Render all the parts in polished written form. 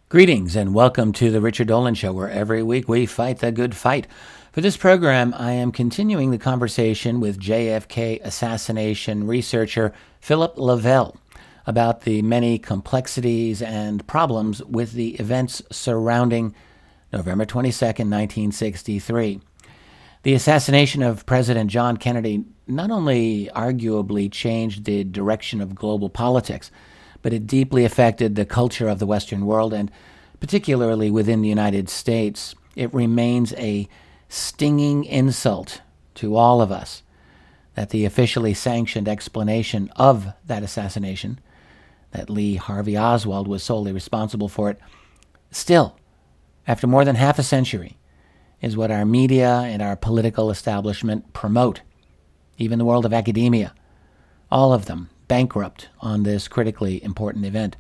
Greetings and welcome to the Richard Dolan Show, where every week we fight the good fight. For this program, I am continuing the conversation with JFK assassination researcher Phillip Lavelle about the many complexities and problems with the events surrounding November 22nd, 1963. The assassination of President John Kennedy not only arguably changed the direction of global politics, but it deeply affected the culture of the Western world, and particularly within the United States. It remains a stinging insult to all of us that the officially sanctioned explanation of that assassination, that Lee Harvey Oswald was solely responsible for it, still, after more than half a century, is what our media and our political establishment promote. Even the world of academia, all of them bankrupt on this critically important event.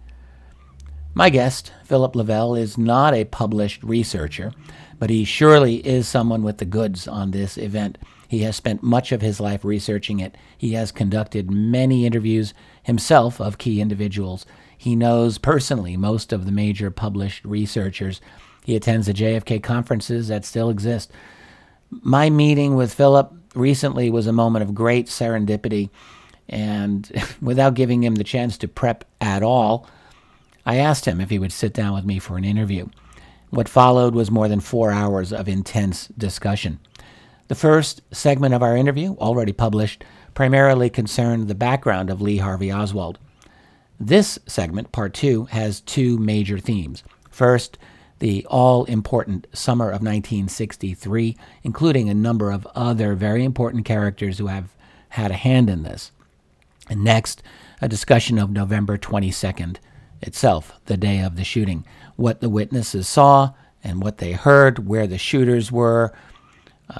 My guest, Phillip Lavelle, is not a published researcher, but he surely is someone with the goods on this event. He has spent much of his life researching it. He has conducted many interviews himself of key individuals. He knows personally most of the major published researchers. He attends the JFK conferences that still exist. My meeting with Phillip recently was a moment of great serendipity, and without giving him the chance to prep at all, I asked him if he would sit down with me for an interview. What followed was more than 4 hours of intense discussion. The first segment of our interview, already published, primarily concerned the background of Lee Harvey Oswald. This segment, part 2, has two major themes. First, the all-important summer of 1963, including a number of other very important characters who have had a hand in this. And next, a discussion of November 22nd itself, the day of the shooting, what the witnesses saw and what they heard, where the shooters were,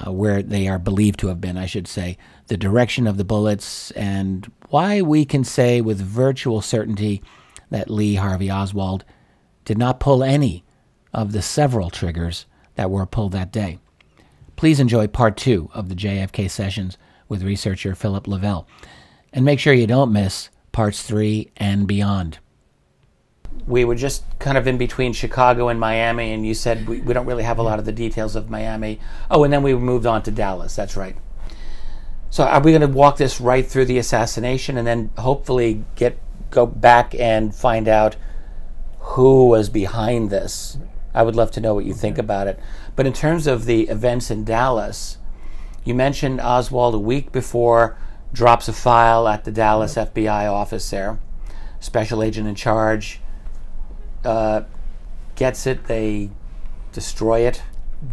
where they are believed to have been, I should say, the direction of the bullets, and why we can say with virtual certainty that Lee Harvey Oswald did not pull any of the several triggers that were pulled that day. Please enjoy part 2 of the JFK sessions with researcher Phillip Lavelle. And make sure you don't miss parts 3 and beyond. We were just kind of in between Chicago and Miami, and you said we don't really have a lot of the details of Miami. Oh, and then we moved on to Dallas. That's right. So are we going to walk this right through the assassination and then hopefully go back and find out who was behind this? I would love to know what you think about it. But in terms of the events in Dallas, you mentioned Oswald a week before drops a file at the Dallas FBI office there. Special agent in charge gets it. They destroy it.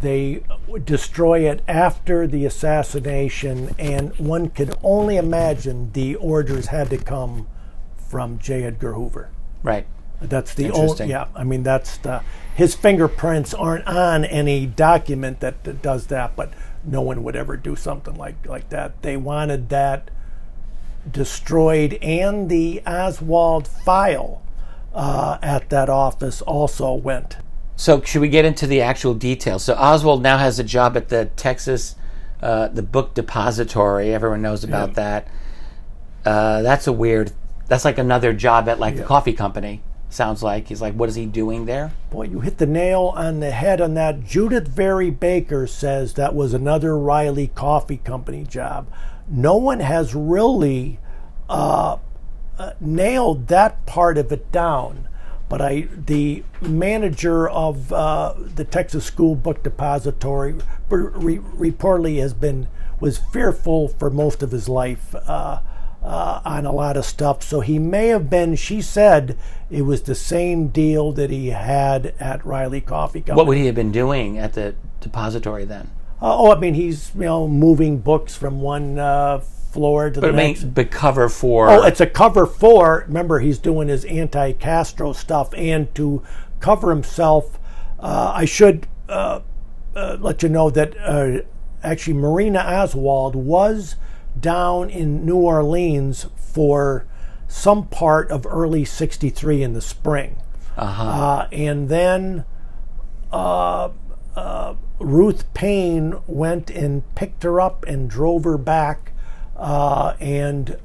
They destroy it after the assassination, and one could only imagine the orders had to come from J. Edgar Hoover. Right. That's the only, yeah, I mean, that's his fingerprints aren't on any document that does that, but no one would ever do something like that. They wanted that destroyed, and the Oswald file at that office also went. So should we get into the actual details? So Oswald now has a job at the Texas, the book depository. Everyone knows about that. That's like another job at the coffee company. Sounds like. He's like, what is he doing there? Boy, you hit the nail on the head on that. Judith Very Baker says that was another Riley Coffee Company job. No one has really nailed that part of it down. But the manager of the Texas School Book Depository reportedly was fearful for most of his life on a lot of stuff. So he may have been, she said, it was the same deal that he had at Riley Coffee Company. What would he have been doing at the depository then? I mean, he's moving books from one floor to the next. But cover for... Oh, it's a cover for, remember, he's doing his anti-Castro stuff, and to cover himself, I should let you know that actually Marina Oswald was down in New Orleans for some part of early '63 in the spring. And then Ruth Payne went and picked her up and drove her back, and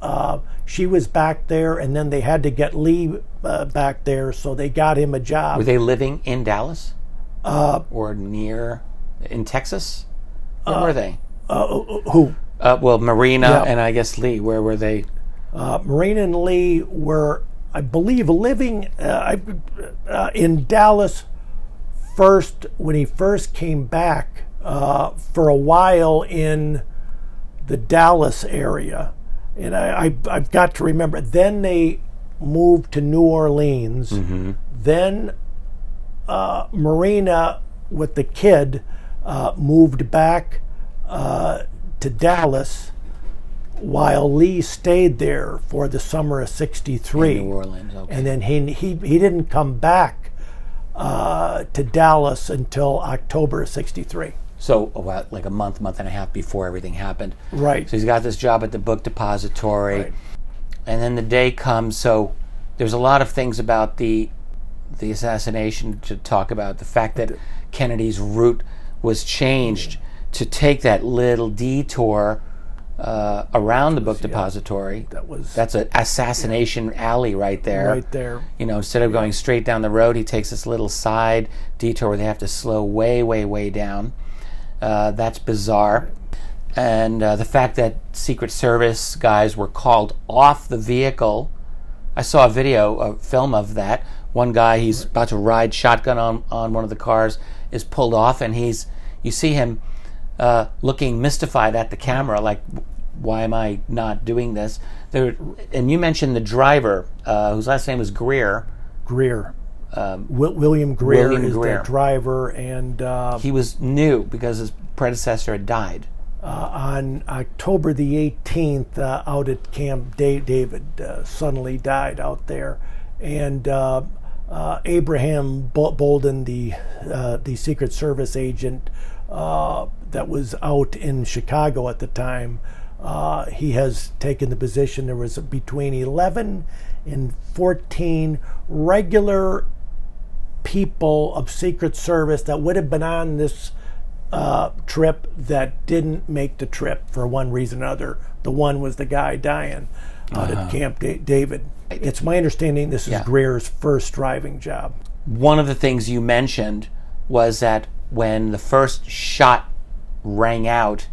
she was back there, and then they had to get Lee back there, so they got him a job. Were they living in Dallas? Or near, in Texas? Where were they? Who? Well, Marina and I guess Lee. Where were they? Marina and Lee were, I believe, living in Dallas first when he first came back for a while in the Dallas area. And I've got to remember. Then they moved to New Orleans. Mm-hmm. Then Marina, with the kid, moved back to Dallas, while Lee stayed there for the summer of '63. In New Orleans, okay. And then he didn't come back to Dallas until October of '63. So about like a month and a half before everything happened. Right. So he's got this job at the book depository. Right. And then the day comes, so there's a lot of things about the assassination to talk about. The fact that Kennedy's route was changed to take that little detour around the book depository. That's an assassination alley right there. Right there. You know, instead of going straight down the road, he takes this little side detour where they have to slow way down. That's bizarre. And the fact that Secret Service guys were called off the vehicle. I saw a film of that. One guy, he's about to ride shotgun on one of the cars, is pulled off, and you see him looking mystified at the camera, like, why am I not doing this? And you mentioned the driver, whose last name was Greer. William Greer is the driver, and he was new because his predecessor had died. On October the 18th, out at Camp David, suddenly died out there, and Abraham Bolden, the Secret Service agent that was out in Chicago at the time, he has taken the position. There was between 11 and 14 regular people of Secret Service that would have been on this trip that didn't make the trip for one reason or another. The one was the guy dying out at Camp David. It's my understanding this is Greer's first driving job. One of the things you mentioned was that when the first shot rang out,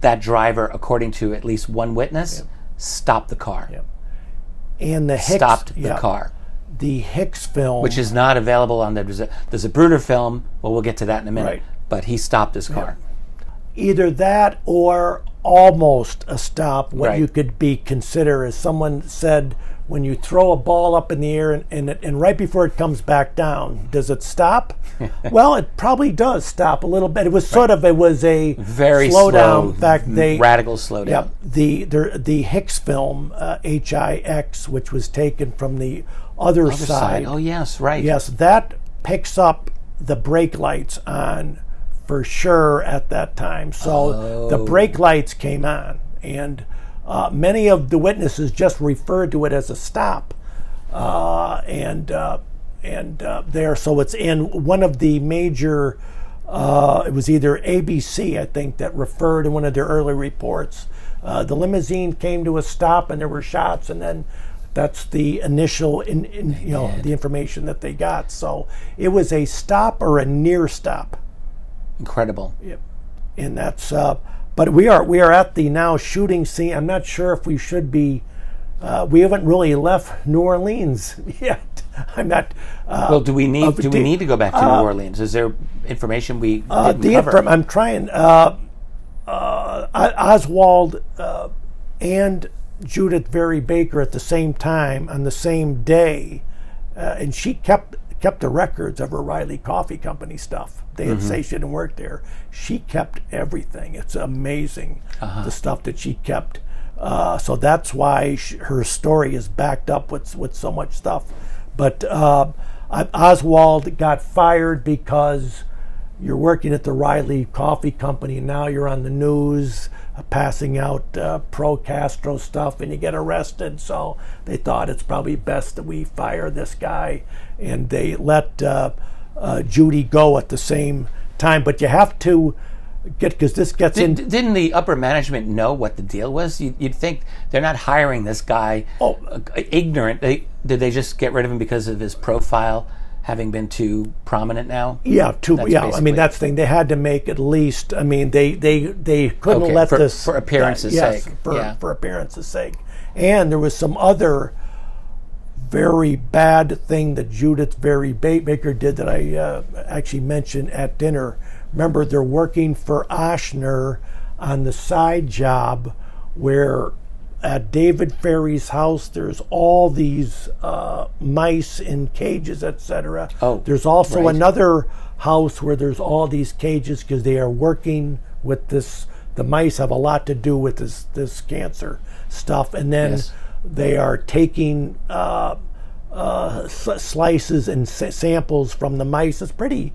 that driver, according to at least one witness, stopped the car. And the Hicks, stopped the car. The Hicks film, which is not available on the Zapruder film. Well, we'll get to that in a minute. Right. But he stopped his car. Either that or almost a stop. What you could consider, as someone said, when you throw a ball up in the air and right before it comes back down, does it stop? Well, it probably does stop a little bit. It was it was a very slowdown. In fact, radical slowdown. The Hicks film, HIX, which was taken from the other side. Oh yes, right. Yes, that picks up the brake lights on for sure at that time. So the brake lights came on, and many of the witnesses just referred to it as a stop, and there. So it's in one of the major. It was either ABC, I think, that referred in one of their early reports. The limousine came to a stop, and there were shots, and then that's the initial, the information that they got. So it was a stop or a near stop. Incredible. Yep. And that's. But we are at the now shooting scene. I'm not sure if we should be. We haven't really left New Orleans yet. I'm not. Well, do we need to go back to New Orleans? Is there information we didn't cover? I'm trying. Oswald and Judith Very Baker at the same time on the same day, and she kept the records of her Riley Coffee Company stuff. They had say she didn't work there. She kept everything. It's amazing the stuff that she kept. So that's why her story is backed up with so much stuff. But Oswald got fired because you're working at the Riley Coffee Company and now you're on the news passing out pro-Castro stuff and you get arrested. So they thought it's probably best that we fire this guy, and they let Judy go at the same time. But you have to because this gets in. Didn't the upper management know what the deal was? You'd think they're not hiring this guy ignorant. Did they just get rid of him because of his profile having been too prominent now? Yeah, I mean, that's the thing. They had to make at least. I mean, they couldn't let this for appearance's sake. For appearance's sake. And there was some other very bad thing that Judith Very Baker did that I actually mentioned at dinner. Remember, they're working for Oshner on the side job where at David Ferry's house there's all these mice in cages, etc. There's also another house where there's all these cages because they are working with this. The mice have a lot to do with this cancer stuff, and then they are taking slices and samples from the mice. It's pretty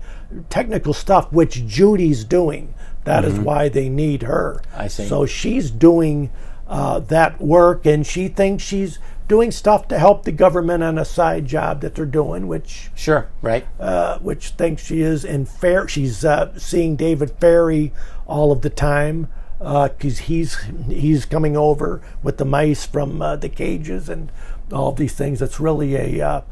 technical stuff, which Judy's doing. That is why they need her. I see. So she's doing that work, and she thinks she's doing stuff to help the government on a side job that they're doing, which which thinks she is. And she's seeing David Ferry all of the time because he's coming over with the mice from the cages and all these things. It's really an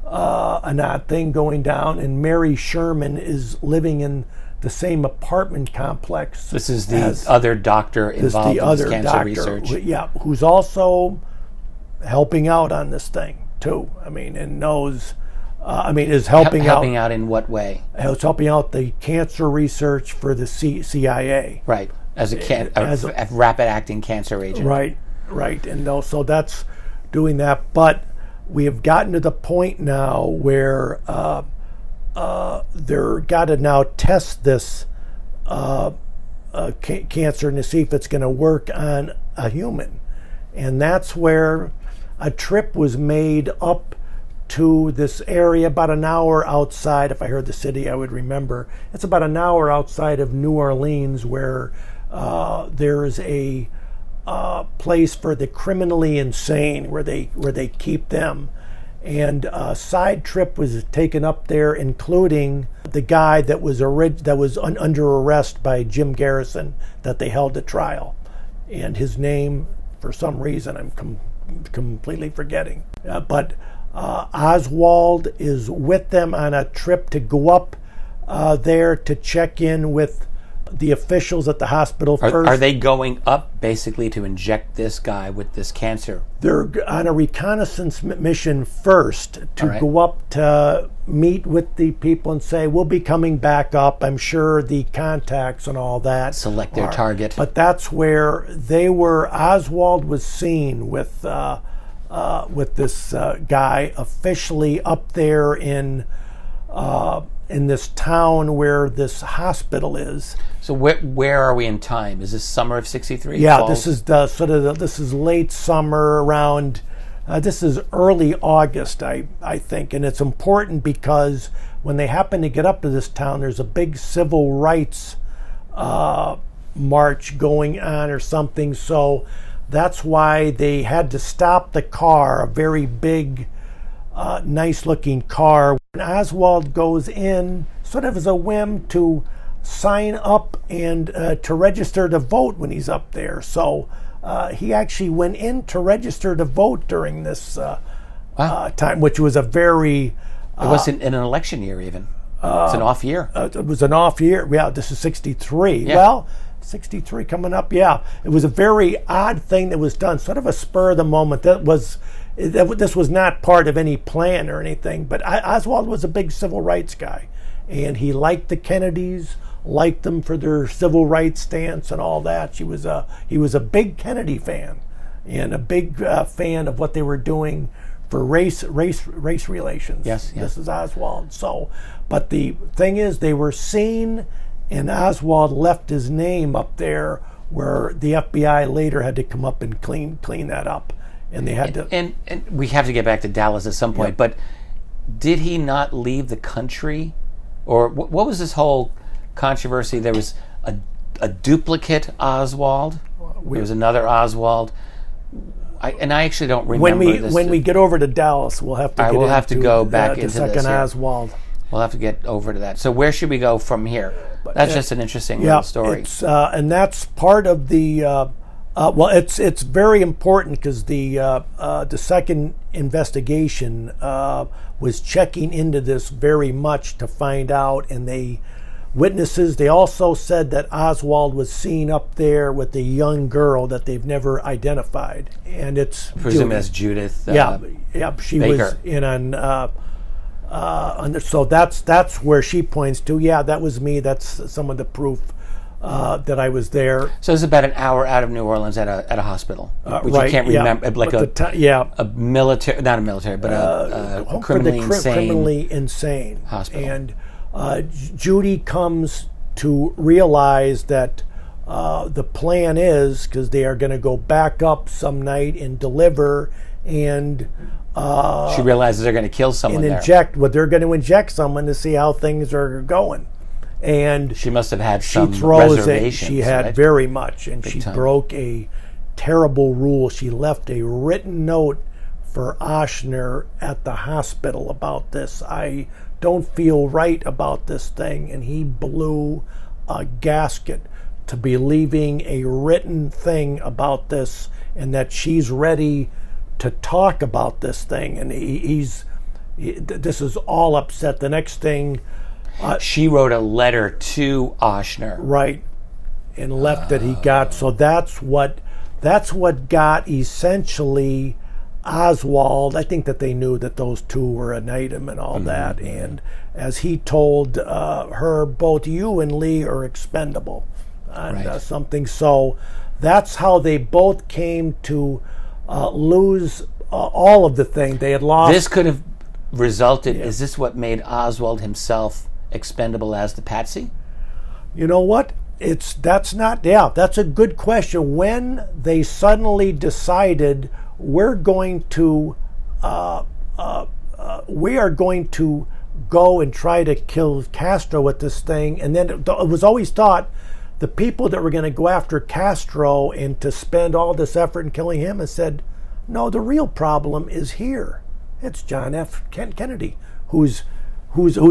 odd thing going down. And Mary Sherman is living in the same apartment complex. This is the other doctor involved in this cancer research. Who's also helping out on this thing too. I mean, and knows. Is helping out. Helping out in what way? It's helping out the cancer research for the CIA. Right, as a rapid-acting cancer agent. Right, and so that's doing that. But we have gotten to the point now where they're got to now test this cancer and to see if it's going to work on a human, and that's where a trip was made up to this area about an hour outside. If I heard the city, I would remember. It's about an hour outside of New Orleans, where there's a place for the criminally insane, where they keep them. And a side trip was taken up there, including the guy that was under arrest by Jim Garrison that they held at trial, and his name, for some reason, I'm completely forgetting. But Oswald is with them on a trip to go up there to check in with the officials at the hospital first. Are they going up basically to inject this guy with this cancer? They're on a reconnaissance mission first to go up to meet with the people and say, we'll be coming back up. I'm sure the contacts and all that. Select their target. But that's where they were. Oswald was seen with this guy officially up there in this town where this hospital is. So where are we in time? Is this summer of '63? Yeah, this is this is late summer around. This is early August, I think, and it's important because when they happen to get up to this town, there's a big civil rights march going on or something. So that's why they had to stop the car, a very big, nice-looking car. And Oswald goes in sort of as a whim to sign up and to register to vote when he's up there. So he actually went in to register to vote during this time, which was a very... it wasn't in an election year even. It's an off year. It was an off year. Yeah, this is 63. Yeah. Well, 63 coming up, yeah. It was a very odd thing that was done, sort of a spur of the moment. This was not part of any plan or anything, but Oswald was a big civil rights guy, and he liked the Kennedys, liked them for their civil rights stance and all that. He was a big Kennedy fan, and a big fan of what they were doing for race relations. Yes. This is Oswald. So, but the thing is, they were seen, and Oswald left his name up there, where the FBI later had to come up and clean that up. And they had to. And we have to get back to Dallas at some point. Yep. But did he not leave the country, or what was this whole controversy? There was a duplicate Oswald. There was another Oswald. I actually don't remember this. When we get over to Dallas, we'll have to. We'll have to go back into the second this, Oswald. We'll have to get over to that. So where should we go from here? That's just an interesting little story. And that's part of the. Well, it's very important because the second investigation was checking into this very much to find out, and witnesses. They also said that Oswald was seen up there with a young girl that they've never identified, and it's presumed as Judith. She Baker. was in on. So that's where she points to. Yeah, that was me. That's some of the proof that I was there. So it's about an hour out of New Orleans at a hospital, which right, you can't remember, like a military, not a military, but a criminally insane hospital. And Judy comes to realize that the plan is, because they are going to go back up some night and deliver, and she realizes they're going to kill someone and inject. Well, they're going to inject someone to see how things are going. And she must have had some reservations. She had very much, and she broke a terrible rule. She left a written note for Ochsner at the hospital about this. I don't feel right about this thing, and he blew a gasket to be leaving a written thing about this, and that she's ready to talk about this thing, and this is all upset. The next thing, she wrote a letter to Ochsner, right, and left that he got. So that's what got essentially Oswald. I think that they knew that those two were an item and all that, and as he told her, both you and Lee are expendable on something. So that's how they both came to lose all of the thing they had lost. This could have resulted. Is this what made Oswald himself expendable as the patsy? You know what? That's a good question. When they suddenly decided we are going to go and try to kill Castro with this thing, and then it was always thought the people that were going to go after Castro and to spend all this effort in killing him and said, no, the real problem is here. It's John F. Kennedy, who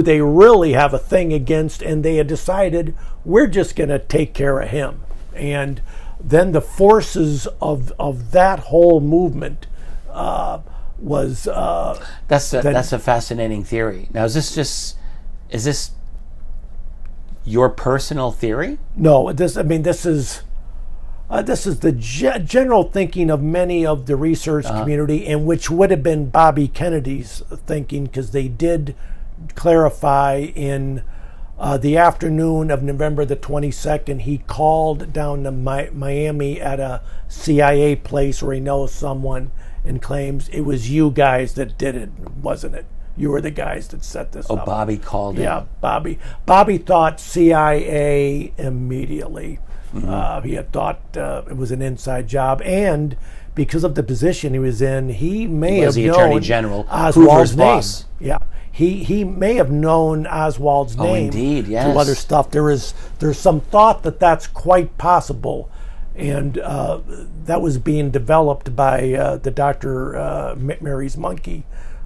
they really have a thing against, and they had decided we're just going to take care of him. And then the forces of that whole movement was that's a fascinating theory. Now, is this your personal theory? No, this is the general thinking of many of the research community, and which would have been Bobby Kennedy's thinking, because they did clarify in the afternoon of November the 22nd, he called down to Miami at a CIA place where he knows someone and claims it was you guys that did it, wasn't it? You were the guys that set this up. Oh, Bobby called in. Yeah, Bobby thought CIA immediately. He had thought it was an inside job, and because of the position he was in, he may have known Attorney General, Oswald's name. Boss. Yeah, he may have known Oswald's name. Oh, indeed, yes. To other stuff. There's some thought that that's quite possible, and that was being developed by the Dr. Mary's Monkey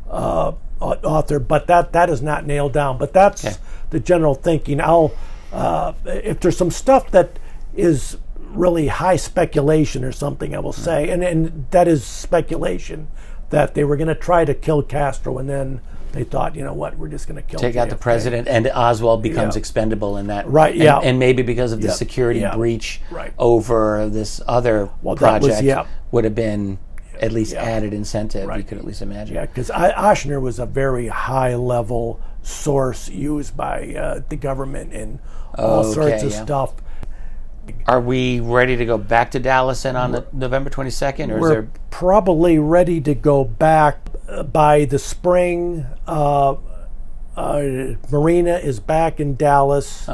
author, but that is not nailed down. But that's the general thinking. If there's some stuff that is really high speculation or something, I will say, and that is speculation, that they were going to try to kill Castro, and then they thought, you know what, we're just going to take out the president, and Oswald becomes expendable in that. Right, yeah. And maybe because of the security breach over this other project would have been at least added incentive, you could at least imagine. Yeah, because Ochsner was a very high-level source used by the government in all sorts of stuff. Are we ready to go back to Dallas and on November 22nd? Or we're probably ready to go back by the spring. Marina is back in Dallas.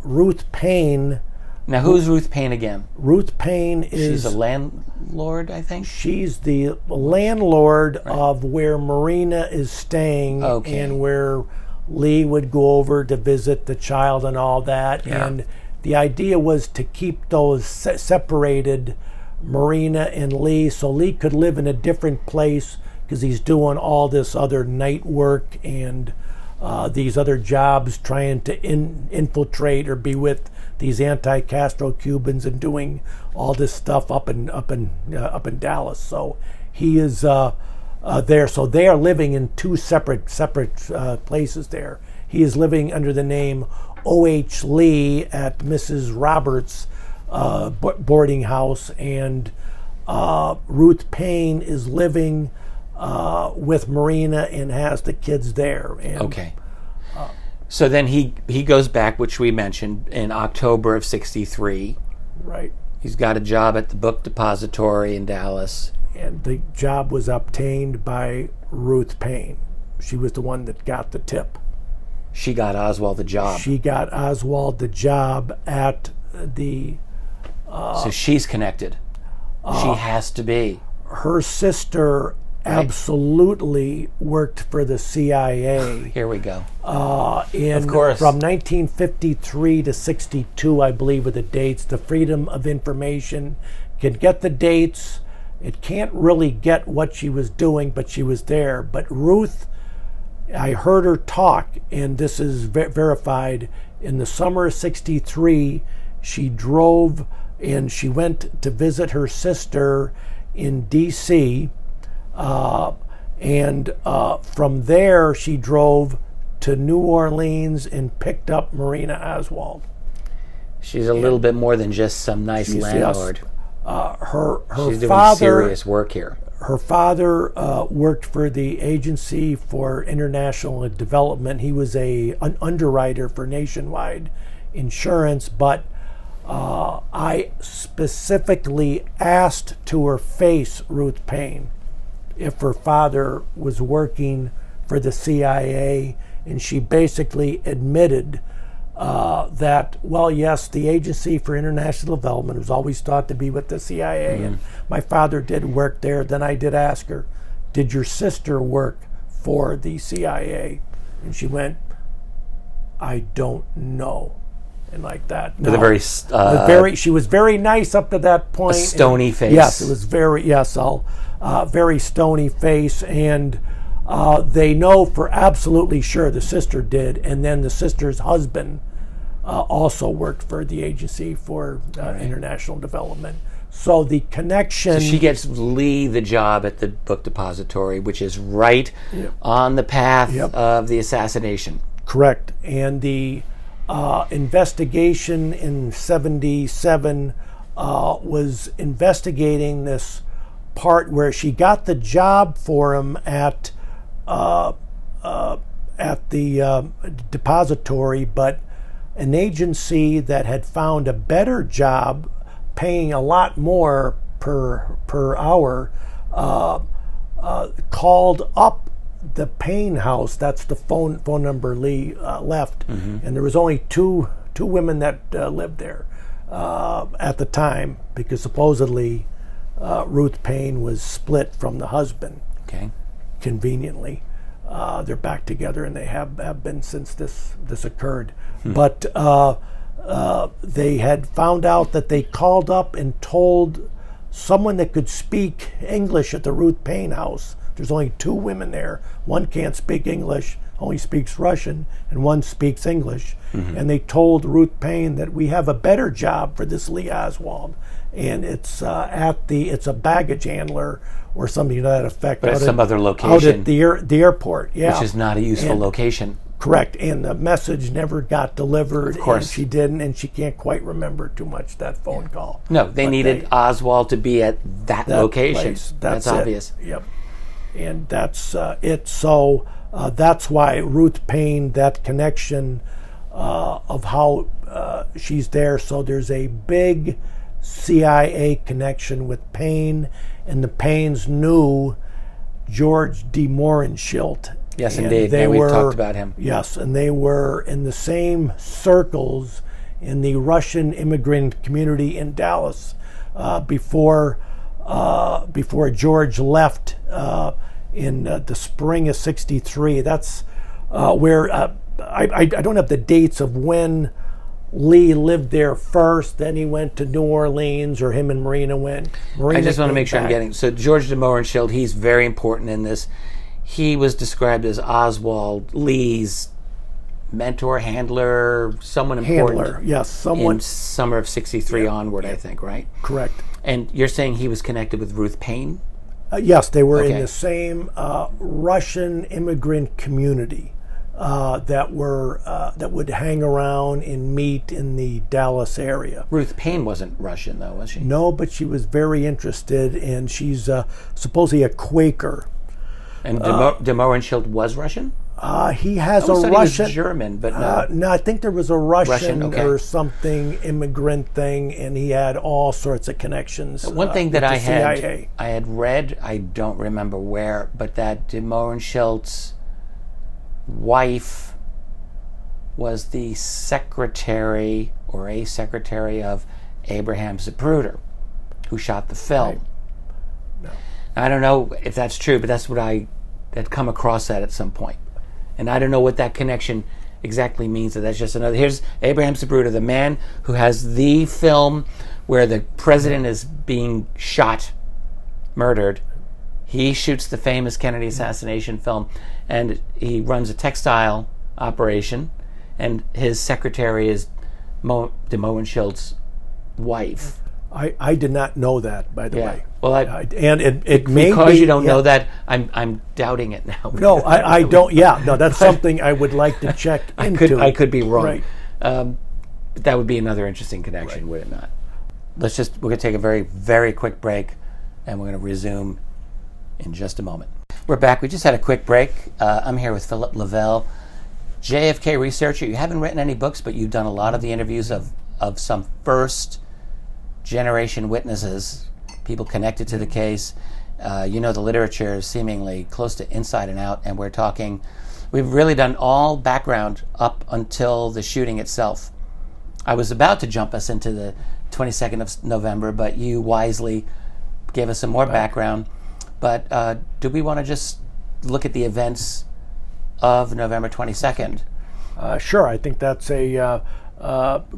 Ruth Payne. Now, who's Ruth Payne again? Ruth Payne is... She's a landlord, I think? She's the landlord of where Marina is staying, and where Lee would go over to visit the child and all that. Yeah. And the idea was to keep those separated, Marina and Lee, so Lee could live in a different place because he's doing all this other night work and these other jobs, trying to infiltrate or be with these anti-Castro Cubans and doing all this stuff up in Dallas. So he is there. So they are living in two separate places there. He is living under the name O.H. Lee at Mrs. Roberts' boarding house, and Ruth Payne is living with Marina and has the kids there. And, okay. So then he goes back, which we mentioned, in October of '63. Right. He's got a job at the book depository in Dallas. And the job was obtained by Ruth Payne. She was the one that got the tip. She got Oswald the job. She got Oswald the job at the... so she's connected. She has to be. Her sister absolutely worked for the CIA. Here we go. Of course. From 1953 to 62, I believe, are the dates. The Freedom of Information can get the dates. It can't really get what she was doing, but she was there. But Ruth, I heard her talk, and this is verified. In the summer of '63, she drove and she went to visit her sister in D.C., and from there she drove to New Orleans and picked up Marina Oswald. She's a little bit more than just some nice landlord. Her She's doing father, serious work here. Her father worked for the Agency for International Development. He was an underwriter for Nationwide Insurance, but I specifically asked to her face, Ruth Payne, if her father was working for the CIA, and she basically admitted that, well, yes, the Agency for International Development was always thought to be with the CIA, and my father did work there. Then I did ask her, did your sister work for the CIA? And she went, I don't know. And like that. With a very, she was very nice up to that point. A stony face. Yes, it was very, very stony face. And they know for absolutely sure the sister did. And then the sister's husband also worked for the Agency for International Development. So the connection... So she gets Lee the job at the book depository, which is right on the path of the assassination. Correct. And the investigation in '77 was investigating this part where she got the job for him at the depository, but an agency that had found a better job, paying a lot more per hour, called up the Payne house. That's the phone number Lee left, and there was only two women that lived there at the time, because supposedly Ruth Payne was split from the husband. Okay. Conveniently, they're back together, and they have been since this occurred. But they had found out that they called up and told someone that could speak English at the Ruth Payne house. There's only two women there. One can't speak English, only speaks Russian, and one speaks English. And they told Ruth Payne that we have a better job for this Lee Oswald, and it's it's a baggage handler or something to that effect. But at some other location. Out at the airport, Which is not a useful location. Correct, and the message never got delivered. Of course. And she didn't, and she can't quite remember too much that phone call. No, they needed Oswald to be at that location. Place. That's obvious. Yep. And that's it. So that's why Ruth Payne, that connection of how she's there. So there's a big CIA connection with Payne, and the Paynes knew George de Mohrenschildt. Yes, indeed. We've talked about him. Yes, and they were in the same circles in the Russian immigrant community in Dallas before George left in the spring of '63. That's where I don't have the dates of when Lee lived there first. Then he went to New Orleans, or him and Marina went. I just want to make sure I'm getting. So George de Mohrenschildt, he's very important in this. He was described as Oswald Lee's mentor, handler, someone important. Handler, yes, someone. In summer of '63 onward, I think, right? Correct. And you're saying he was connected with Ruth Payne? Yes, they were in Okay. the same Russian immigrant community that would hang around and meet in the Dallas area. Ruth Payne wasn't Russian, though, was she? No, but she was very interested, and she's supposedly a Quaker. And de Mohrenschildt was Russian? He has I a always thought Russian. He was German, but no. No, I think there was a Russian okay. or something immigrant thing, and he had all sorts of connections. One thing that with I the CIA. had read, I don't remember where, but that de Mohrenschildt's wife was the secretary or a secretary of Abraham Zapruder, who shot the film. Right. No. I don't know if that's true, but that's what I had come across that at some point. And I don't know what that connection exactly means. So that's just another. Here's Abraham Zapruder, the man who has the film where the president is being shot, murdered. He shoots the famous Kennedy assassination film, and he runs a textile operation, and his secretary is de Mohrenschildt's wife. I did not know that, by the way. Well, and it may because be, you don't know that, I'm doubting it now. No, I don't. Yeah, no, that's something I would like to check into. I could be wrong. Right. But that would be another interesting connection, would it not? We're going to take a very, very quick break, and we're going to resume in just a moment. We're back. We just had a quick break. I'm here with Phillip Lavelle, JFK researcher. You haven't written any books, but you've done a lot of the interviews of some first generation witnesses, people connected to the case. You know the literature is seemingly close to inside and out, and we've really done all background up until the shooting itself. I was about to jump us into the 22nd of November, but you wisely gave us some more background. But do we want to just look at the events of November 22nd? Sure, I think that's a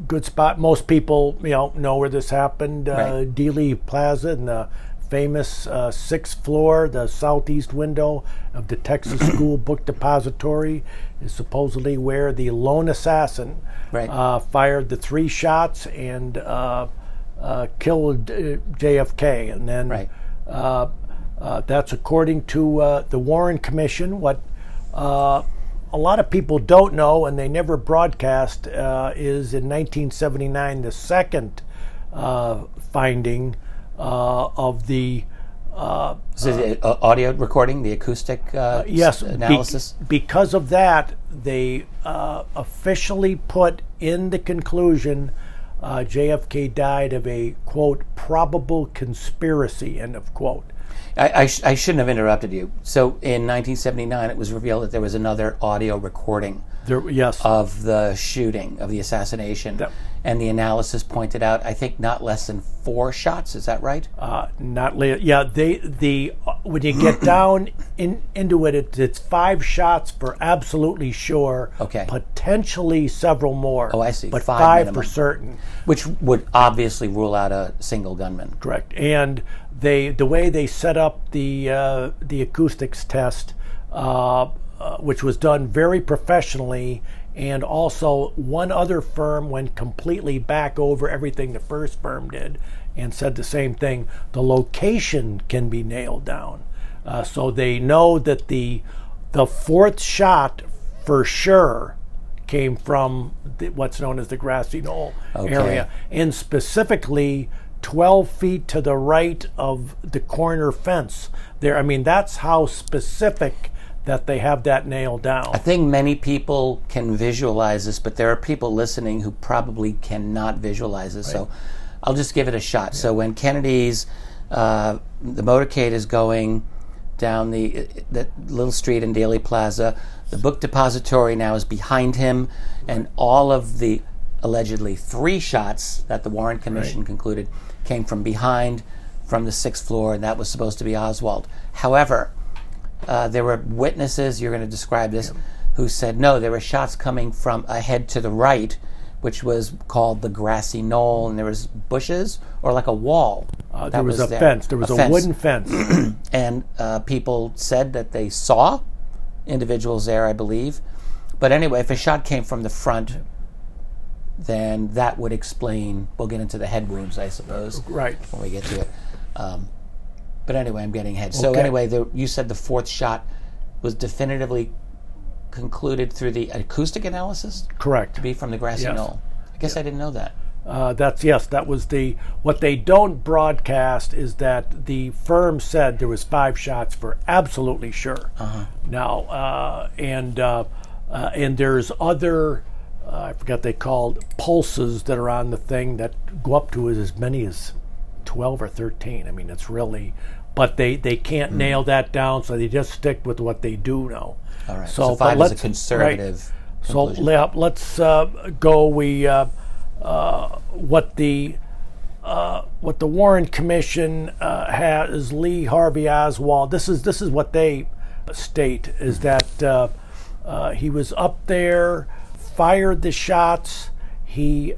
good spot. Most people, know where this happened. Right. Dealey Plaza in the famous 6th floor, the southeast window of the Texas School Book Depository is supposedly where the lone assassin fired the 3 shots and killed JFK. And then that's according to the Warren Commission. What a lot of people don't know, and they never broadcast, is in 1979 the second finding of the audio recording, the acoustic analysis? Because of that, they officially put in the conclusion JFK died of a, quote, probable conspiracy, end of quote. I shouldn't have interrupted you. So in 1979, it was revealed that there was another audio recording of the shooting, of the assassination. And the analysis pointed out, I think, not less than 4 shots. Is that right? Not less. Yeah, when you get down into it, it's 5 shots for absolutely sure. Okay. Potentially several more. Oh, I see. But 5 for certain. Which would obviously rule out a single gunman. Correct. And the way they set up the acoustics test, which was done very professionally, and also one other firm went completely back over everything the first firm did and said the same thing. The location can be nailed down. So they know that the 4th shot for sure came from what's known as the grassy knoll area, and specifically 12 feet to the right of the corner fence there. I mean, that's how specific that they have that nailed down. I think many people can visualize this, but there are people listening who probably cannot visualize this. Right. So I'll just give it a shot. Yeah. So when Kennedy's, the motorcade is going down the little street in Dealey Plaza, the book depository now is behind him, and all of the allegedly 3 shots that the Warren Commission concluded came from behind, from the 6th floor, and that was supposed to be Oswald. However, there were witnesses, you're going to describe this, who said, no, there were shots coming from ahead to the right, which was called the grassy knoll, and there was bushes, or like a wall. There was a fence. There was a wooden fence. And people said that they saw individuals there, I believe. But anyway, if a shot came from the front, then that would explain. We'll get into the head wounds, I suppose, Right. when we get to it. But anyway, I'm getting ahead. So anyway, you said the fourth shot was definitively concluded through the acoustic analysis? Correct. To be from the grassy knoll. I guess I didn't know that. That was what they don't broadcast is that the firm said there was 5 shots for absolutely sure. Now, and there's other, I forgot they called pulses that are on the thing that go up to as many as 12 or 13. I mean, it's really, but they can't nail that down, so they just stick with what they do know. All right. So 5 is a conservative. Right. So let's go. What the Warren Commission has Lee Harvey Oswald. This is what they state is that he was up there, fired the shots, he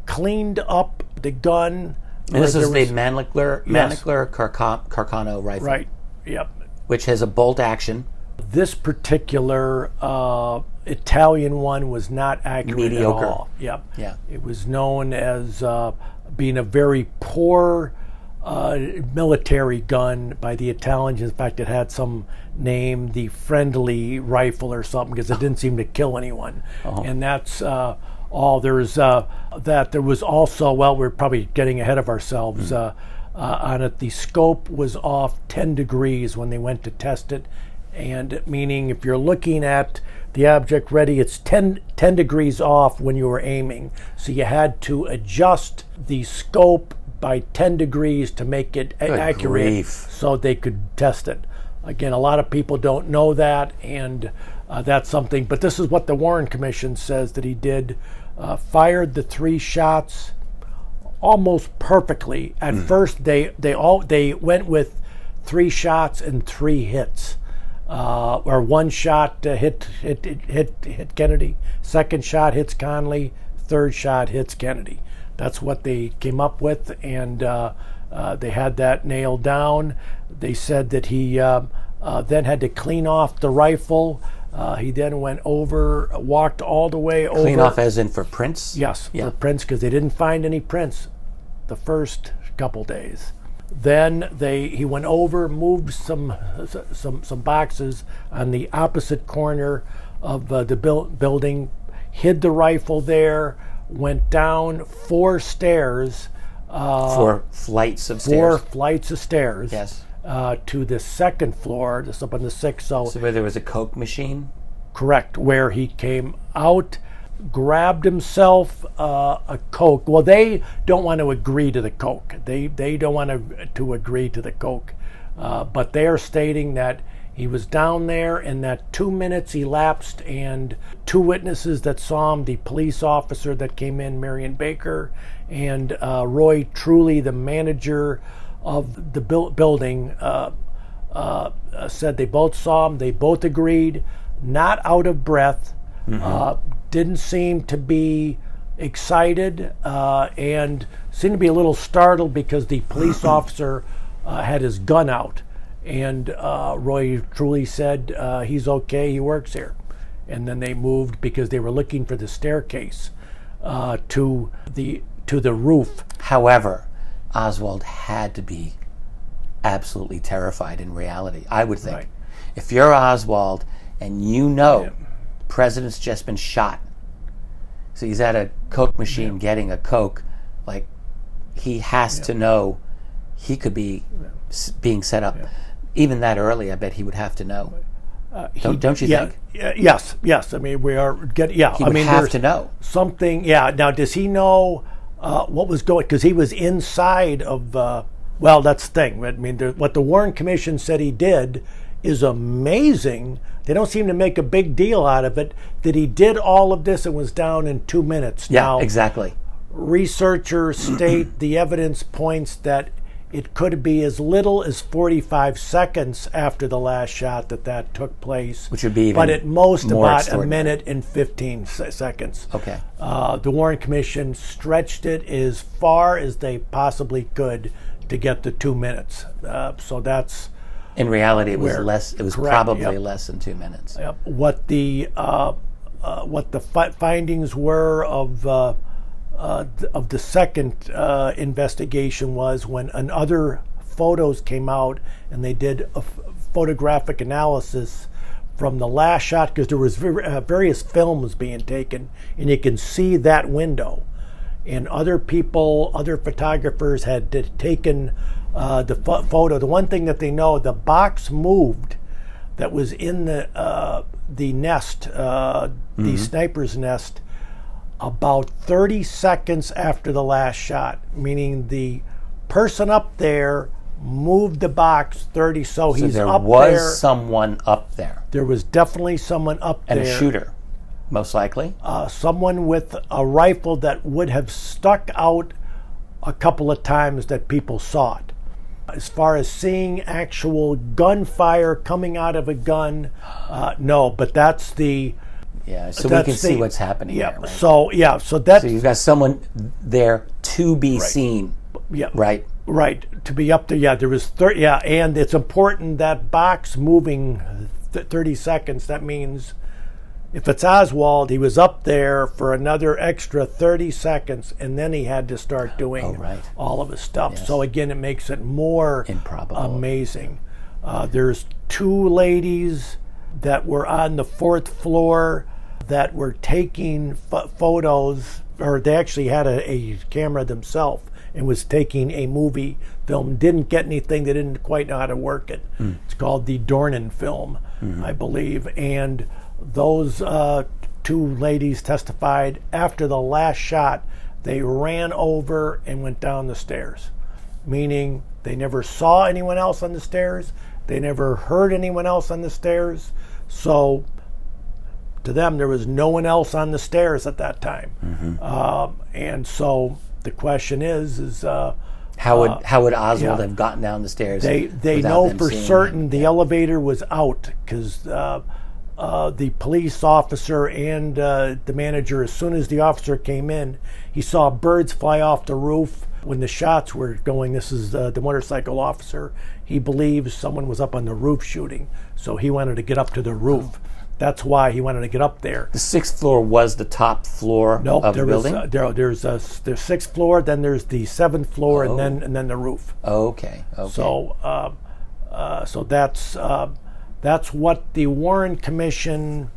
cleaned up the gun. And this is the Mannlicher Carcano rifle. Right. Yep. Which has a bolt action. This particular Italian one was not accurate Mediocre. at all. Yep. Yeah. It was known as being a very poor military gun by the Italians. In fact, it had some name, the friendly rifle or something, because it didn't seem to kill anyone. And that's all. There's that. There was also, well, we're probably getting ahead of ourselves on it. The scope was off 10 degrees when they went to test it. And meaning if you're looking at the object ready, it's 10 degrees off when you were aiming. So you had to adjust the scope by 10 degrees to make it accurate so they could test it. Again, a lot of people don't know that, and that's something. But this is what the Warren Commission says that he did. Fired the 3 shots almost perfectly. At first, they went with 3 shots and 3 hits. Or 1 shot hit Kennedy, 2nd shot hits Connally, 3rd shot hits Kennedy. That's what they came up with, and they had that nailed down. They said that he then had to clean off the rifle. He then went over, walked all the way over. Clean off as in for prints? Yes, for prints, because they didn't find any prints the first couple days. Then he went over, moved some boxes on the opposite corner of the building, hid the rifle there, went down 4 stairs. 4 flights of stairs. 4 flights of stairs. Yes. To the 2nd floor, just up on the 6th. So where there was a Coke machine? Correct. Where he came out, grabbed himself a Coke. Well, they don't want to agree to the Coke. They don't want to agree to the Coke. But they are stating that he was down there and that 2 minutes elapsed, and 2 witnesses that saw him, the police officer that came in, Marion Baker, and Roy Truly, the manager of the building, said they both saw him. They both agreed, not out of breath, didn't seem to be excited, and seemed to be a little startled because the police officer had his gun out. And Roy Truly said, he's okay, he works here. And then they moved because they were looking for the staircase to the roof. However, Oswald had to be absolutely terrified in reality, I would think. Right. If you're Oswald and you know the president's just been shot, so he's at a Coke machine getting a Coke, like, he has to know he could be being set up. Even that early, I bet he would have to know. Don't you think? Yes. I mean, we are getting. Yeah, he would have to know something. Yeah. Now, does he know what was going? Because he was inside of. Well, that's the thing. I mean, what the Warren Commission said he did is amazing. They don't seem to make a big deal out of it. That he did all of this and was down in 2 minutes. Yeah, now, exactly. Researchers state the evidence points that it could be as little as 45 seconds after the last shot that took place. Which would be even but at most about a extraordinary. minute and 15 seconds. Okay. The Warren Commission stretched it as far as they possibly could to get the 2 minutes. So that's... In reality, it was less. It was correct, probably less than 2 minutes. What the what the findings were of the second investigation was when other photos came out and they did a photographic analysis from the last shot, because there was various films being taken, and you can see that window. And other people, other photographers had taken the photo. The one thing that they know, the box moved that was in the nest, the sniper's nest, about 30 seconds after the last shot, meaning the person up there moved the box 30, so he's there up there. There was someone up there. There was definitely someone up there. And a shooter, most likely. Someone with a rifle that would have stuck out a couple of times that people saw it. As far as seeing actual gunfire coming out of a gun, no, but that's the... Yeah, so we can see what's happening there, right? So that's... So you've got someone there to be seen, right? Right, to be up there, there was 30, and it's important that box moving 30 seconds, that means if it's Oswald, he was up there for another extra 30 seconds, and then he had to start doing all of his stuff. Yes. So again, it makes it more improbable, amazing. There's two ladies that were on the 4th floor that were taking photos, or they actually had a camera themselves and was taking a movie film. Didn't get anything. They didn't quite know how to work it. It's called the Dolan film, I believe. And those two ladies testified after the last shot, they ran over and went down the stairs, meaning they never saw anyone else on the stairs. They never heard anyone else on the stairs. So to them, there was no one else on the stairs at that time. And so the question is how would Oswald have gotten down the stairs? They know for certain the elevator was out, because the police officer and the manager, as soon as the officer came in, he saw birds fly off the roof when the shots were going. This is the motorcycle officer. He believes someone was up on the roof shooting, so he wanted to get up to the roof. That's why he wanted to get up there. The 6th floor was the top floor of the building? There's 6th floor, then there's the 7th floor, and then the roof. Okay. So that's what the Warren Commission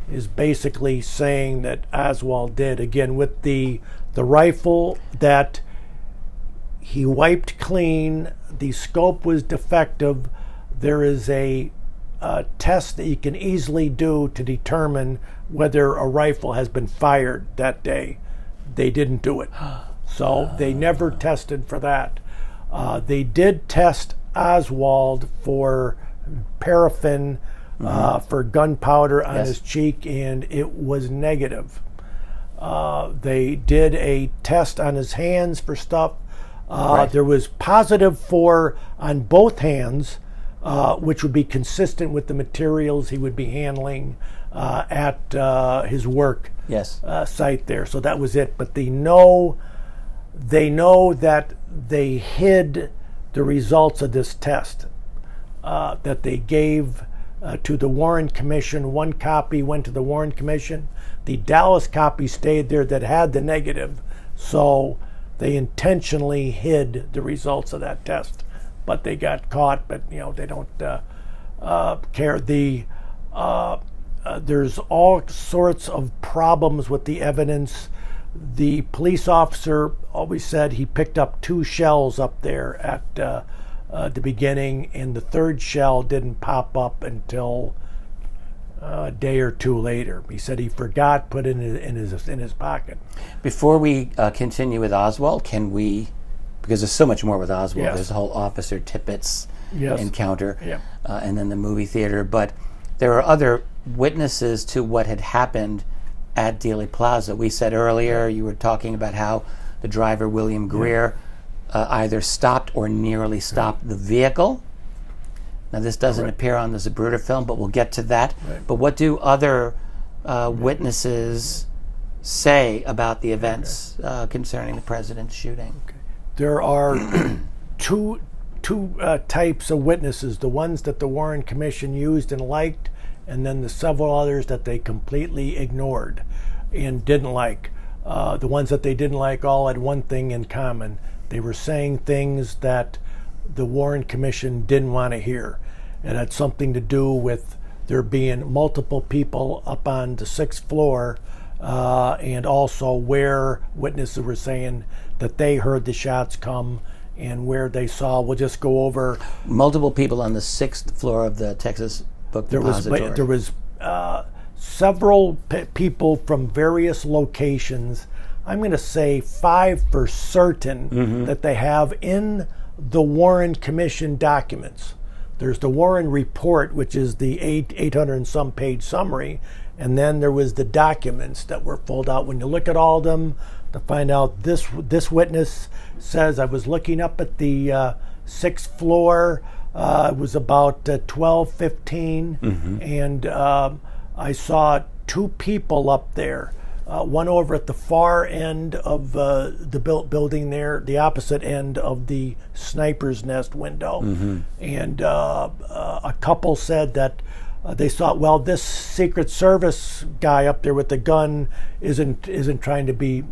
is basically saying that Oswald did. Again, with the rifle that he wiped clean, the scope was defective. There is a test that you can easily do to determine whether a rifle has been fired that day. They didn't do it. So they never tested for that. They did test Oswald for paraffin, for gunpowder on his cheek, and it was negative. They did a test on his hands for stuff. There was positive for on both hands, which would be consistent with the materials he would be handling at his work site there. So that was it. But they know that they hid the results of this test that they gave to the Warren Commission. One copy went to the Warren Commission. The Dallas copy stayed there that had the negative. So they intentionally hid the results of that test. But they got caught, but they don't care. There's all sorts of problems with the evidence. The police officer always said he picked up 2 shells up there at the beginning, and the 3rd shell didn't pop up until a day or 2 later. He said he forgot, put it in his pocket. Before we continue with Oswald, can we? Because there's so much more with Oswald. There's the whole Officer Tippett's encounter, and then the movie theater. But there are other witnesses to what had happened at Dealey Plaza. We said earlier, you were talking about how the driver, William Greer, either stopped or nearly stopped the vehicle. Now, this doesn't appear on the Zapruder film, but we'll get to that. But what do other witnesses say about the events concerning the president's shooting? There are two types of witnesses, the ones that the Warren Commission used and liked, and then the several others that they completely ignored and didn't like. The ones that they didn't like all had one thing in common. They were saying things that the Warren Commission didn't want to hear. It had something to do with there being multiple people up on the 6th floor, and also where witnesses were saying that they heard the shots come and where they saw. We'll just go over. Multiple people on the 6th floor of the Texas Book Depository. There was several people from various locations. I'm going to say 5 for certain that they have in the Warren Commission documents. There's the Warren Report, which is the 800 and some page summary, and then there was the documents that were filled out. When you look at all of them to find out, this witness says, I was looking up at the 6th floor. It was about 12:15, and I saw 2 people up there. One over at the far end of the building there, the opposite end of the sniper's nest window. And a couple said that they thought, well, this Secret Service guy up there with the gun isn't trying to be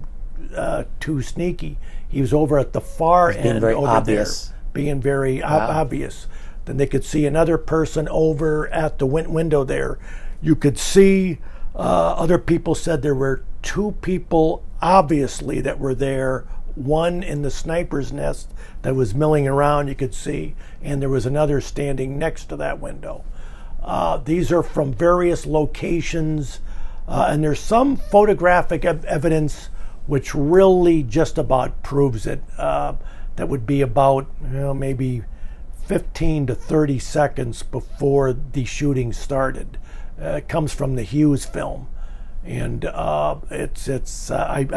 too sneaky. He was over at the far end very over obvious. there, being very obvious. Then they could see another person over at the window there. You could see other people said there were 2 people obviously that were there. One in the sniper's nest that was milling around, you could see, and there was another standing next to that window. These are from various locations, and there's some photographic evidence which really just about proves it. That would be about maybe 15 to 30 seconds before the shooting started. It comes from the Hughes Film, and I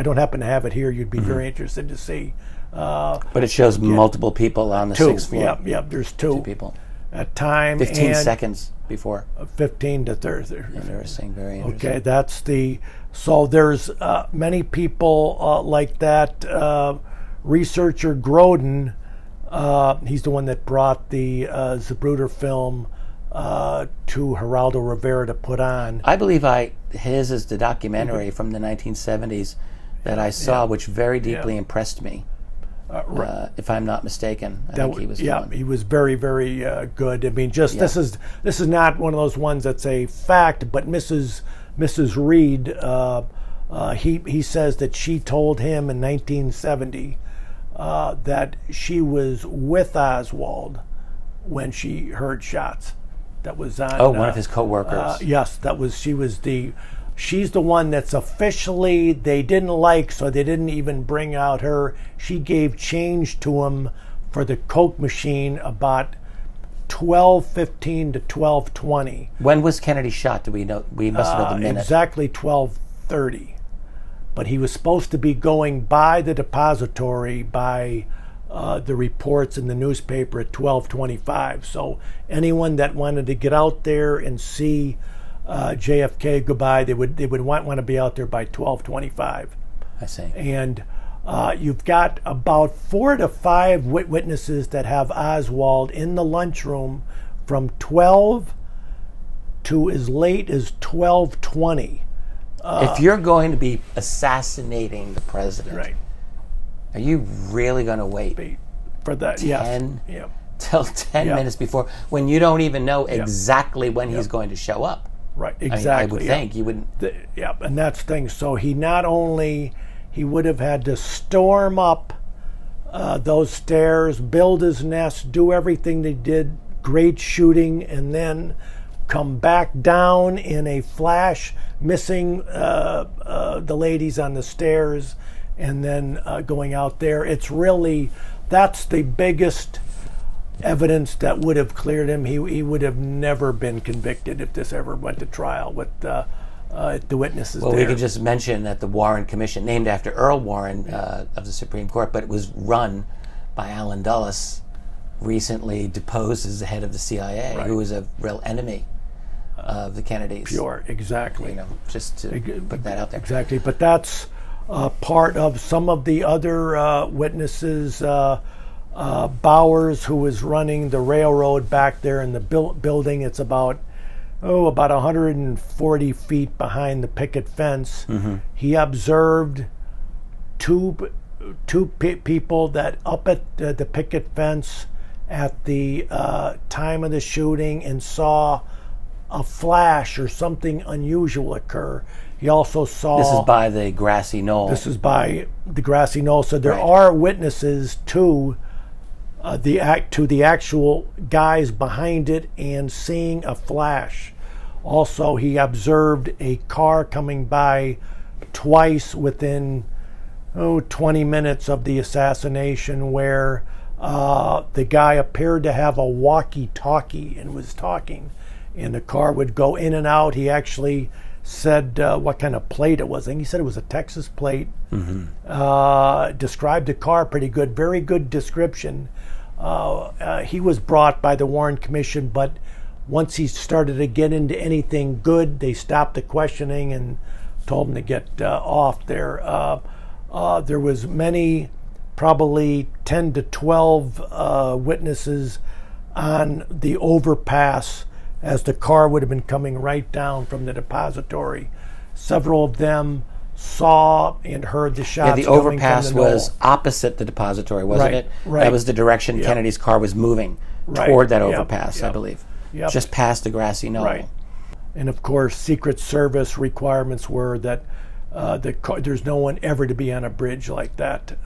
don't happen to have it here. You'd be very interested to see. But it shows multiple people on the 6th floor. Yeah, there's 2 people at time. 15 seconds before. 15 to 30. Interesting, very interesting. Okay, that's the. So there's many people like that. Researcher Grodin, he's the one that brought the Zapruder film to Geraldo Rivera to put on. I believe his is the documentary from the 1970s that I saw, which very deeply impressed me. If I'm not mistaken, I think he was. He was very, very good. I mean, this is not one of those ones that's a fact, but Mrs. Reed, he says that she told him in 1970 that she was with Oswald when she heard shots. That was on. One of his co-workers. Yes, she's the one that's officially they didn't like, so they didn't even bring out her. She gave change to him for the Coke machine about 12:15 to 12:20. When was Kennedy shot? Do we know? We must know the minute. Exactly 12:30. But he was supposed to be going by the depository by the reports in the newspaper at 12:25. So anyone that wanted to get out there and see JFK goodbye, they would want to be out there by 12:25. I see. And you've got about 4 to 5 witnesses that have Oswald in the lunchroom from 12 to as late as 12:20. If you're going to be assassinating the president, right, are you really going to wait for that? Till 10 minutes before, when you don't even know exactly when he's going to show up? Right, exactly. I would think you wouldn't. And that's the thing. So he would have had to storm up those stairs, build his nest, do everything they did, great shooting, and then come back down in a flash, missing the ladies on the stairs, and then going out there. That's the biggest evidence that would have cleared him. He would have never been convicted if this ever went to trial with the witnesses there. We could just mention that the Warren Commission, named after Earl Warren of the Supreme Court, but it was run by Allen Dulles, recently deposed as the head of the CIA, who was a real enemy of the Kennedys. Exactly. Just to put that out there. Exactly, but that's part of some of the other witnesses. Bowers, who was running the railroad back there in the building, it's about about 140 feet behind the picket fence. He observed two people that up at the picket fence at the time of the shooting and saw a flash or something unusual occur. He also saw... This is by the grassy knoll. This is by the grassy knoll. So there are witnesses to the actual guys behind it and seeing a flash. Also, he observed a car coming by twice within 20 minutes of the assassination, where the guy appeared to have a walkie-talkie and was talking, and the car would go in and out. He actually said what kind of plate it was. I think he said it was a Texas plate. Described the car pretty good, very good description. He was brought by the Warren Commission, but once he started to get into anything good, they stopped the questioning and told him to get off there. There was many, probably 10 to 12 witnesses on the overpass as the car would have been coming right down from the depository. Several of them saw and heard the shots. Yeah, the overpass was opposite the depository, wasn't it? Right. That was the direction Kennedy's car was moving toward that overpass, I believe. Just past the grassy knoll. Right. And of course, Secret Service requirements were that there's no one ever to be on a bridge like that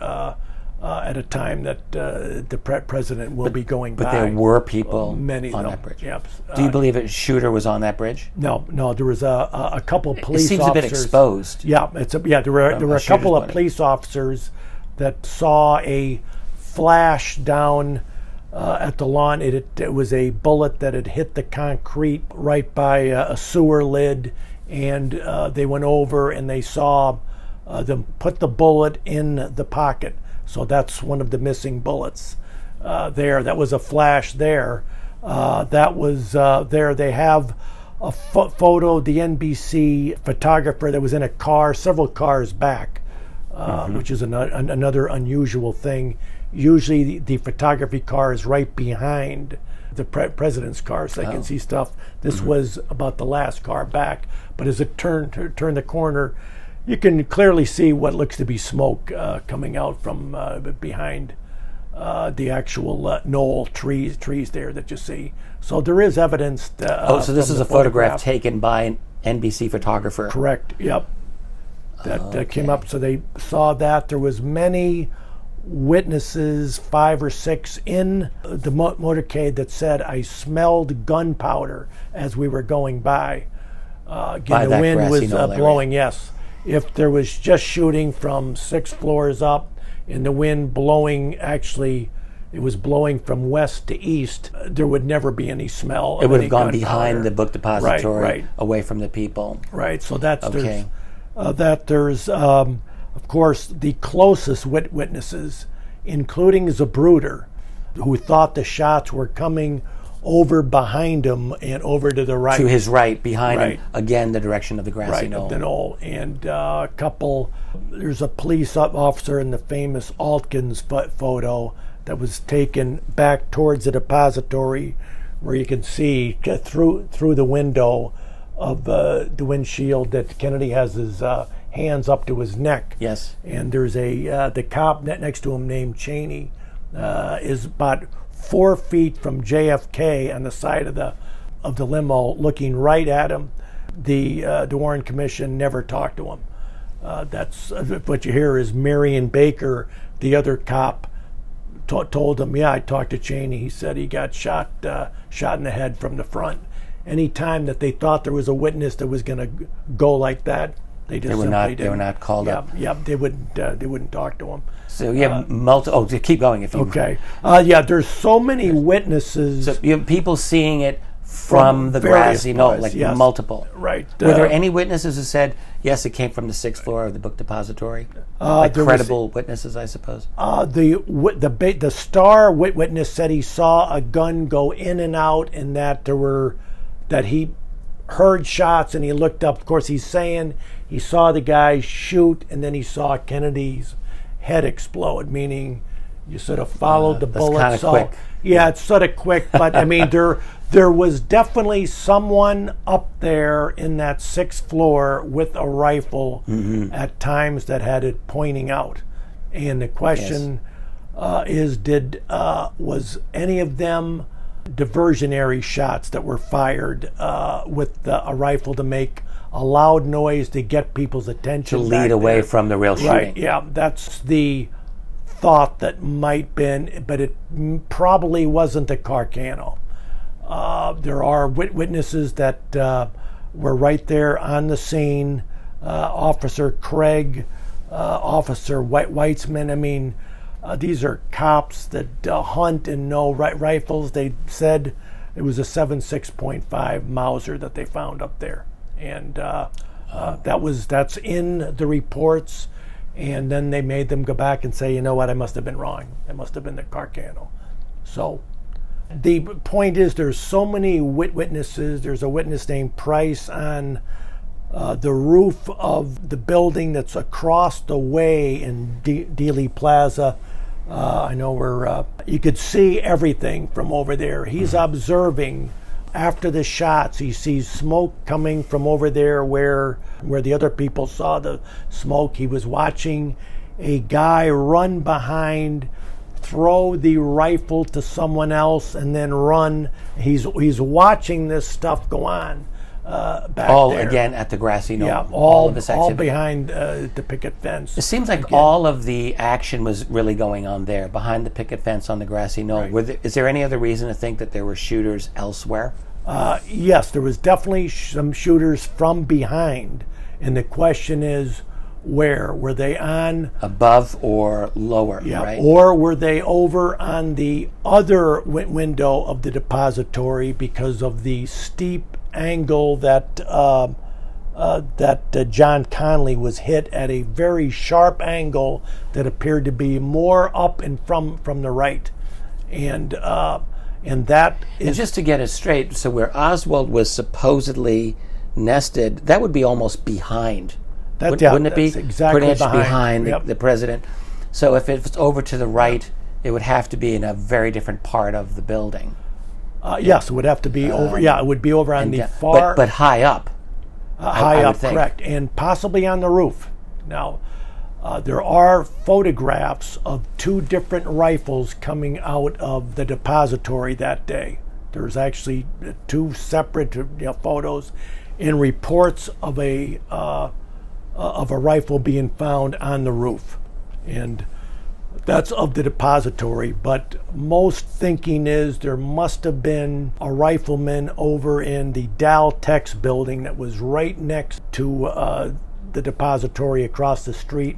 at a time that the president will be going by. But there were people many on of them. that bridge. Yep. Do you believe a shooter was on that bridge? No. There was a couple of police officers. It seems a bit exposed. Yeah, there were a couple of police officers that saw a flash down at the lawn. It was a bullet that had hit the concrete right by a sewer lid, and they went over and they saw them put the bullet in the pocket. So that's one of the missing bullets there. That was a flash there. That was there. They have a photo, the NBC photographer that was in a car, several cars back, which is another unusual thing. Usually the photography car is right behind the president's car, so they can see stuff. This was about the last car back, but as it turned the corner, you can clearly see what looks to be smoke coming out from behind the actual knoll trees there that you see. So there is evidence. So this is a photograph taken by an NBC photographer. Correct. Yep. That came up. So they saw that. There was many witnesses, 5 or 6, in the motorcade that said, "I smelled gunpowder as we were going by." Again, the wind was blowing. Yes. If there was just shooting from 6 floors up and the wind blowing, actually it was blowing from west to east, there would never be any smell. It would have gone behind the book depository, away from the people. Right. So that's there's of course the closest witnesses, including Zapruder, who thought the shots were coming over behind him and over to the right. To his right, behind him, again, the direction of the grassy knoll. Right, of the knoll. And there's a police officer in the famous Altkins photo that was taken back towards the depository, where you can see through the window of the windshield that Kennedy has his hands up to his neck. Yes. And there's the cop next to him named Cheney is about 4 feet from JFK on the side of the limo, looking right at him. The Warren Commission never talked to him. That's what you hear is Marion Baker, the other cop, told him, "Yeah, I talked to Cheney. He said he got shot in the head from the front." Any time that they thought there was a witness that was going to go like that, they were not called up. Yeah, they wouldn't talk to him. So you have keep going if you. Okay. There's so many witnesses. So you have people seeing it from the grassy knoll, multiple. Right. Were there any witnesses who said, yes, it came from the 6th floor of the book depository? Credible witnesses, I suppose. The star witness said he saw a gun go in and out, and that he heard shots and he looked up. Of course, he's saying he saw the guy shoot, and then he saw Kennedy's head explode, meaning you sort of followed the bullet. That's kind of quick. Yeah, it's sort of quick, but I mean, There was definitely someone up there in that 6th floor with a rifle at times that had it pointing out. And the question is, was any of them diversionary shots that were fired with a rifle to make a loud noise to get people's attention, to lead away from the real shooting? Right, yeah, that's the thought that might been, but it probably wasn't a Carcano. There are witnesses that were right there on the scene. Officer Craig, Officer Weitzman. I mean, these are cops that hunt and know rifles. They said it was a 7.6.5 Mauser that they found up there, and that's in the reports. And then they made them go back and say, you know what, I must have been wrong. It must have been the Carcano. So the point is, there's so many witnesses. There's a witness named Price on the roof of the building that's across the way in Dealey Plaza. I know where you could see everything from over there. He's observing after the shots. He sees smoke coming from over there where the other people saw the smoke. He was watching a guy run behind, throw the rifle to someone else, and then run. He's watching this stuff go on back all there. Again at the grassy knoll. Yeah, all of this activity. all behind the picket fence. It seems like all of the action was really going on there, behind the picket fence on the grassy knoll. Right. Is there any other reason to think that there were shooters elsewhere? Yes, there was definitely some shooters from behind, and the question is, where were they on? Above or lower? Yeah, right? Or were they over on the other window of the depository because of the steep angle that John Conley was hit at, a very sharp angle that appeared to be more up and from the right, and that is. And just to get it straight, so where Oswald was supposedly nested, that would be almost behind. Wouldn't it be? Exactly pretty much behind yep. the president. So if it's over to the right, it would have to be in a very different part of the building. Yes, it would have to be over. Yeah, it would be over on the far, but high up. High up, correct, and possibly on the roof. Now, there are photographs of 2 different rifles coming out of the depository that day. There's actually 2 separate photos, and reports of a rifle being found on the roof, and that's of the depository. But most thinking is there must have been a rifleman over in the Dow Tex building that was right next to the depository across the street.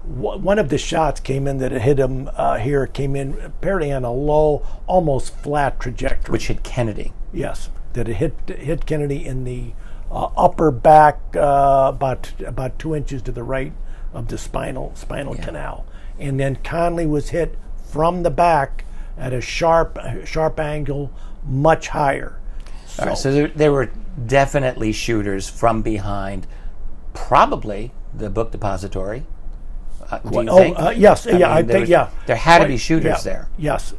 One of the shots came in that hit him here, came in apparently on a low, almost flat trajectory. Which hit Kennedy. Yes, that it hit Kennedy in the upper back, about 2 inches to the right of the spinal canal, and then Conley was hit from the back at a sharp angle, much higher. So, all right, so there were definitely shooters from behind, probably the book depository. Do you think? Yes, I think there had to be shooters there. Yes,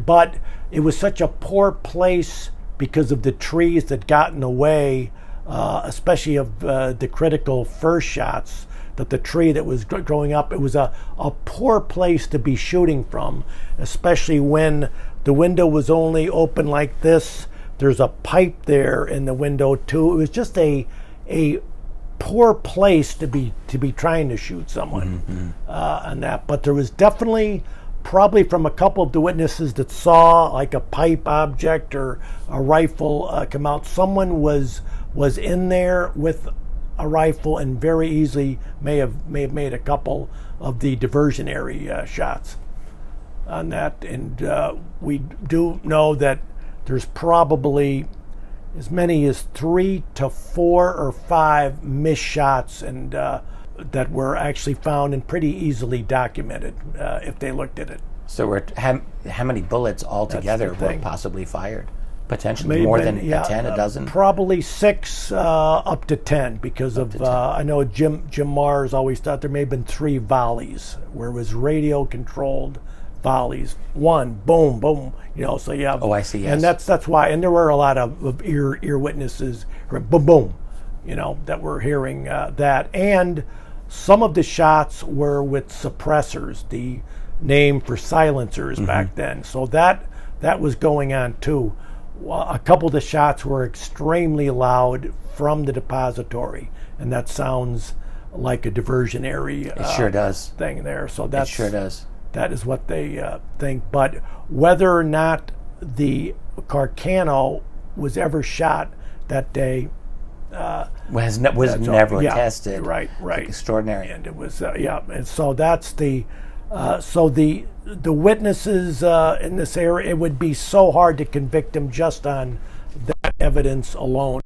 but it was such a poor place because of the trees that got in the way. Especially of the critical first shots, that the tree that was growing up, it was a poor place to be shooting from, especially when the window was only open like this. There's a pipe there in the window too. It was just a poor place to be trying to shoot someone on that. But there was definitely, probably from a couple of the witnesses that saw like a pipe object or a rifle come out, someone was in there with a rifle and very easily may have made a couple of the diversionary shots on that. And we do know that there's probably as many as 3 to 4 or 5 missed shots, and that were actually found and pretty easily documented if they looked at it. So how many bullets altogether were possibly fired? Potentially Maybe more than 10, a dozen? Probably 6 up to 10 because I know Jim Mars always thought there may have been 3 volleys where it was radio controlled volleys. One, boom, boom. So you have. Oh, I see. Yes. And that's why. And there were a lot of ear witnesses. Boom, boom. That were hearing that. And some of the shots were with suppressors, the name for silencers back then. So that was going on too. A couple of the shots were extremely loud from the depository, and that sounds like a diversionary it sure does. Thing there. So it sure does. That is what they think. But whether or not the Carcano was ever shot that day was never tested. Right. Like extraordinary. And it was and so that's the the witnesses in this area. It would be so hard to convict them just on that evidence alone.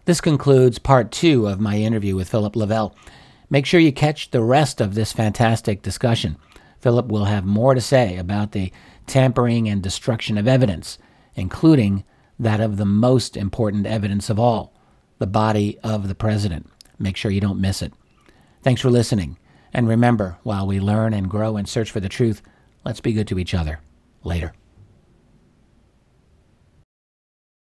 This concludes part 2 of my interview with Phillip Lavelle. Make sure you catch the rest of this fantastic discussion. Phillip will have more to say about the tampering and destruction of evidence, including that of the most important evidence of all, the body of the president. Make sure you don't miss it. Thanks for listening. And remember, while we learn and grow and search for the truth, let's be good to each other. Later.